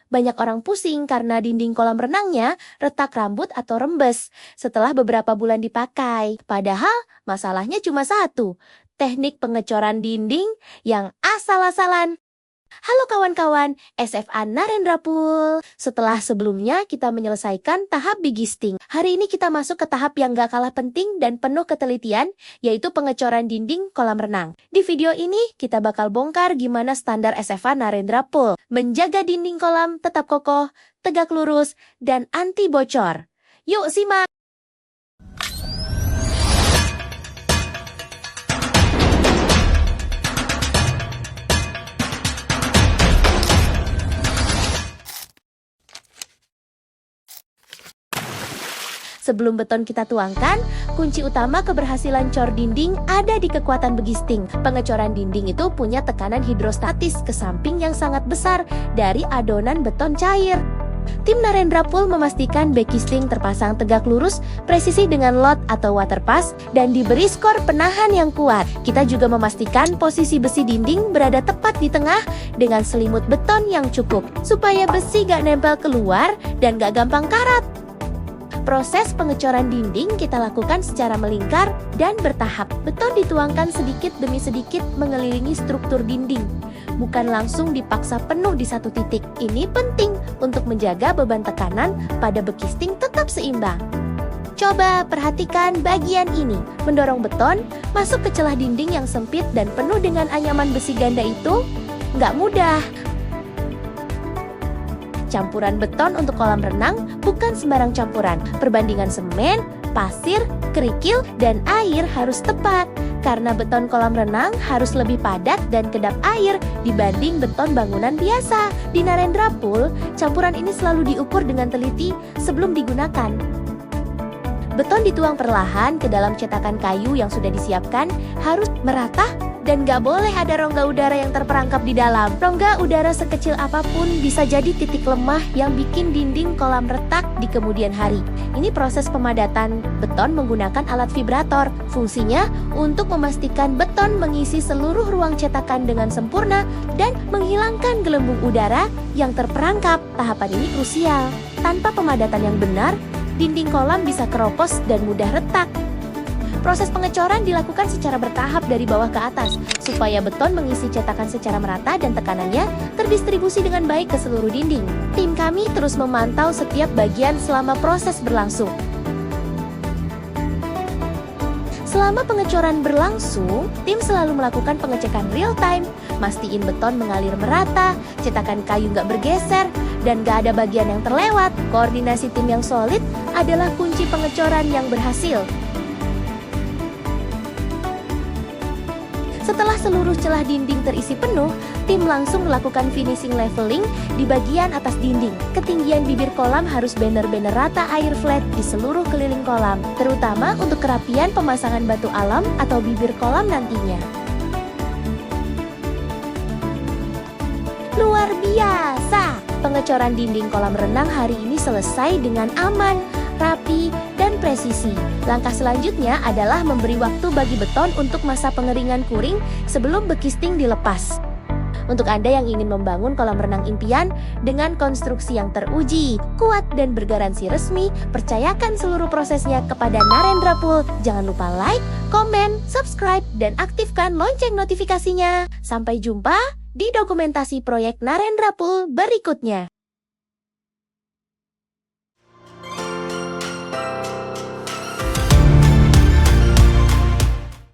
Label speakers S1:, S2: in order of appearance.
S1: Banyak orang pusing karena dinding kolam renangnya retak rambut atau rembes setelah beberapa bulan dipakai. Padahal masalahnya cuma satu, teknik pengecoran dinding yang asal-asalan. Halo kawan-kawan, SFA Narendra Pool. Setelah sebelumnya kita menyelesaikan tahap bigisting, hari ini kita masuk ke tahap yang gak kalah penting dan penuh ketelitian, yaitu pengecoran dinding kolam renang. Di video ini kita bakal bongkar gimana standar SFA Narendra Pool menjaga dinding kolam tetap kokoh, tegak lurus, dan anti bocor. Yuk simak! Sebelum beton kita tuangkan, kunci utama keberhasilan cor dinding ada di kekuatan begisting. Pengecoran dinding itu punya tekanan hidrostatis ke samping yang sangat besar dari adonan beton cair. Tim Narendra Pool memastikan begisting terpasang tegak lurus, presisi dengan lot atau water pass, dan diberi skor penahan yang kuat. Kita juga memastikan posisi besi dinding berada tepat di tengah dengan selimut beton yang cukup, supaya besi gak nempel keluar dan gak gampang karat. Proses pengecoran dinding kita lakukan secara melingkar dan bertahap. Beton dituangkan sedikit demi sedikit mengelilingi struktur dinding, bukan langsung dipaksa penuh di satu titik. Ini penting untuk menjaga beban tekanan pada begisting tetap seimbang. Coba perhatikan bagian ini. Mendorong beton masuk ke celah dinding yang sempit dan penuh dengan anyaman besi ganda itu nggak mudah. Campuran beton untuk kolam renang bukan sembarang campuran. Perbandingan semen, pasir, kerikil, dan air harus tepat. Karena beton kolam renang harus lebih padat dan kedap air dibanding beton bangunan biasa. Di Narendra Pool, campuran ini selalu diukur dengan teliti sebelum digunakan. Beton dituang perlahan ke dalam cetakan kayu yang sudah disiapkan, harus merata dan gak boleh ada rongga udara yang terperangkap di dalam. Rongga udara sekecil apapun bisa jadi titik lemah yang bikin dinding kolam retak di kemudian hari. Ini proses pemadatan beton menggunakan alat vibrator. Fungsinya untuk memastikan beton mengisi seluruh ruang cetakan dengan sempurna dan menghilangkan gelembung udara yang terperangkap. Tahapan ini krusial. Tanpa pemadatan yang benar, dinding kolam bisa keropos dan mudah retak. Proses pengecoran dilakukan secara bertahap dari bawah ke atas, supaya beton mengisi cetakan secara merata dan tekanannya terdistribusi dengan baik ke seluruh dinding. Tim kami terus memantau setiap bagian selama proses berlangsung. Selama pengecoran berlangsung, tim selalu melakukan pengecekan real time, mastiin beton mengalir merata, cetakan kayu nggak bergeser, dan nggak ada bagian yang terlewat. Koordinasi tim yang solid adalah kunci pengecoran yang berhasil. Setelah seluruh celah dinding terisi penuh, tim langsung melakukan finishing leveling di bagian atas dinding. Ketinggian bibir kolam harus benar-benar rata air flat di seluruh keliling kolam, terutama untuk kerapian pemasangan batu alam atau bibir kolam nantinya. Luar biasa! Pengecoran dinding kolam renang hari ini selesai dengan aman, rapi, dan presisi. Langkah selanjutnya adalah memberi waktu bagi beton untuk masa pengeringan kuring sebelum begisting dilepas. Untuk Anda yang ingin membangun kolam renang impian dengan konstruksi yang teruji, kuat, dan bergaransi resmi, percayakan seluruh prosesnya kepada Narendra Pool. Jangan lupa like, komen, subscribe, dan aktifkan lonceng notifikasinya. Sampai jumpa di dokumentasi proyek Narendra Pool berikutnya.